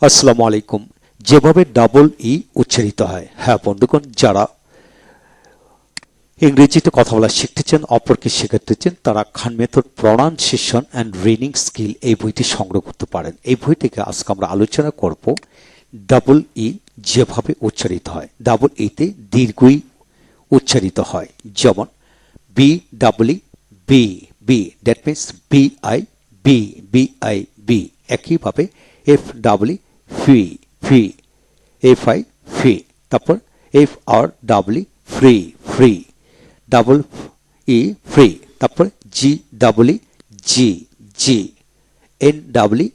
আসসালামু আলাইকুম। যেভাবে ডাবল ই উচ্চারিত হয়, হ্যাঁ বন্ধুগণ, যারা ইংরেজিতে কথা বলা শিখতে চান, অপরকে শেখাতে চান, তারা Khan method pronunciation and reading skill এই বইটি সংগ্রহ করতে পারেন। এই বই থেকে আজকে আমরা আলোচনা করব ডাবল ই যেভাবে উচ্চারিত হয়। ডাবল ইতে দীর্ঘই উচ্চারিত হয়, যেমন B double E bee bee, that means B I B B I B. একইভাবে F double E fee fee, F I fee. তারপর F R double E free free, double E free. তারপর G double E gee gee, N double E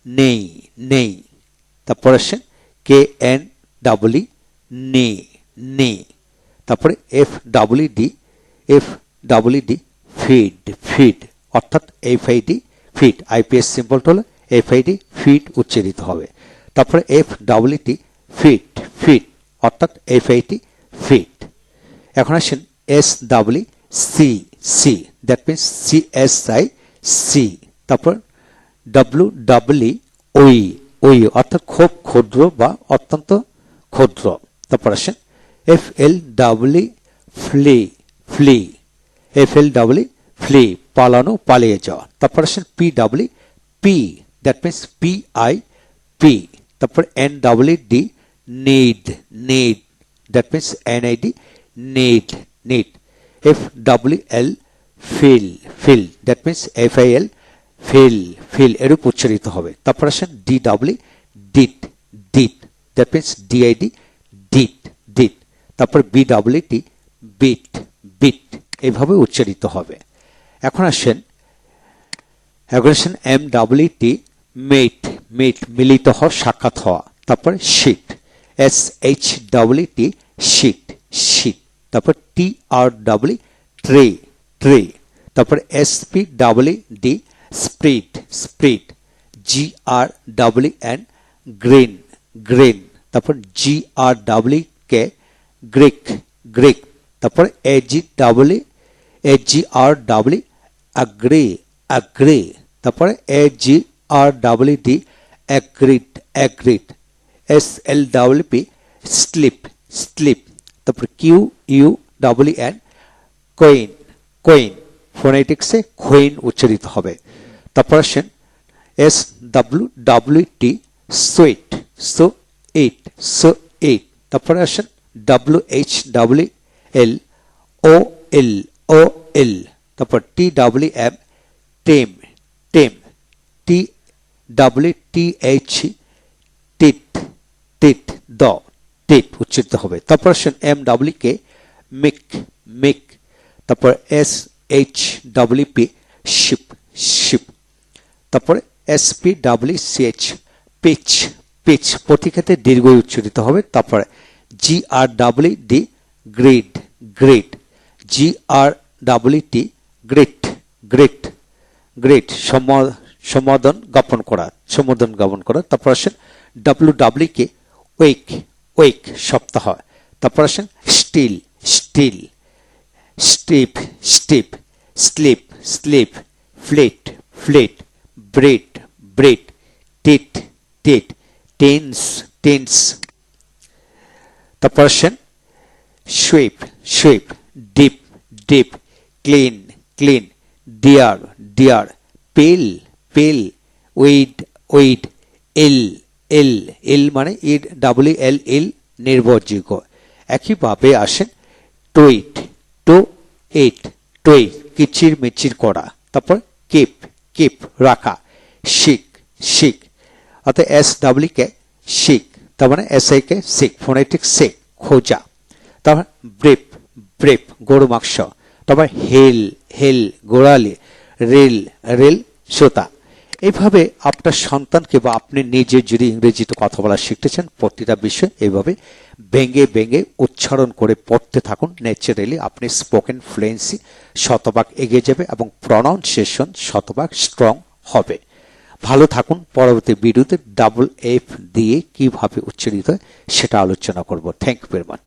knee knee. তারপর আসেন K N double ই knee knee. তারপরে F double E D, F double E D feed feed, অর্থাৎ F I D feed. IPA সিম্বলটা হলো F I D feed উচ্চারিত হবে। তারপরে F double E T feet feet, অর্থাৎ এফ আই টি ফিট। এখন আসেন S double E see see, that means see S I see. তারপর W double E wee wee, অর্থাৎ খুব ক্ষুদ্র বা অত্যন্ত ক্ষুদ্র। তারপর আসেন F L double E flee flee, F L double E flee, পালানো পালিয়ে যাওয়া। তারপর আসেন P double E P, that means P I P. তারপর N double E D need need, that means N I D need need. F double E L feel feel, that means F I L feel feel, এরূপ উচ্চারিত হবে। তারপর আসেন D double E deed deed, that means D I D ডিট ডিট। তারপর B double E টি bit bit, এভাবে উচ্চারিত হবে। এখন আসেন এম ডাবল ই টি মেট মেট, মিলিত হওয়া সাক্ষাৎ হওয়া। তারপর sheet, S H double E T sheet sheet. তারপর T R double E tree tree. তারপর S P double E D speed speed, G R double E N green green. তারপর G R double E K Greek Greek. তারপর A G double E A G R double E agree agree. তারপরে A G R double E D agreed agreed. S L double P sleep sleep. তারপর Q U double E N queen queen, ফোনেটিক্সে খৈন উচ্চারিত হবে। তারপর আসেন S W double T sweet so eight so eight. তারপরে আসেন W H double L O L O L. তারপর টি ডাবল এম টেম টেম, টি ডাবল টি এইচ টিট টিট দ টিট উচ্চারিত হবে। তারপর আসেন M double K meek meek. তারপর S H double P sheep sheep. তারপরে S P double C H speech speech, প্রতি ক্ষেত্রে দীর্ঘ উচ্চারিত হবে। তারপরে G R double D greed greed, G R double T greet greet greet, সম্বোধন জ্ঞাপন করা সম্বোধন জ্ঞাপন করা। তারপর আসেন ডাব্লু ডাবল কে ওয়েক ওয়েক, সপ্তাহ। তারপর আসেন steel steel, steep steep, sleep sleep, fleet fleet, breed breed, teeth teeth, teens teens. তারপর আসেন sweep sweep, deep deep, clean clean, dear dear, peel peel, weed weed, এল এল এল মানে ইড ডাবল এল এল, নির্ভরযোগ্য। একইভাবে আসেন tweet two eight tweet, কিচির মিচির করা। তারপর কিপ কিপ, রাখা। শিক শিক, অর্থাৎ এস ডাবল কে শিক, তার মানে S I K seek, phonetic seek, খোঁজা। তারপর ব্রেপ ব্রেপ, গরু মাংস। তারপর হেল হেল, গোড়ালি। রেল রেল, শ্রোতা। এইভাবে আপনার সন্তানকে বা আপনি নিজে যদি ইংরেজিতে কথা বলা শিখতে চান, প্রতিটা বিষয় এইভাবে ভেঙে ভেঙে উচ্চারণ করে পড়তে থাকুন। ন্যাচারালি আপনি স্পোকেন ফ্লুয়েন্সি শতভাগ এগিয়ে যাবে এবং প্রনাউন্সিয়েশন শতভাগ স্ট্রং হবে। ভালো থাকুন। পরবর্তী ভিডিওতে ডাবল এফ দিয়ে কিভাবে উচ্চারিত হয় সেটা আলোচনা করব। Thank you very much.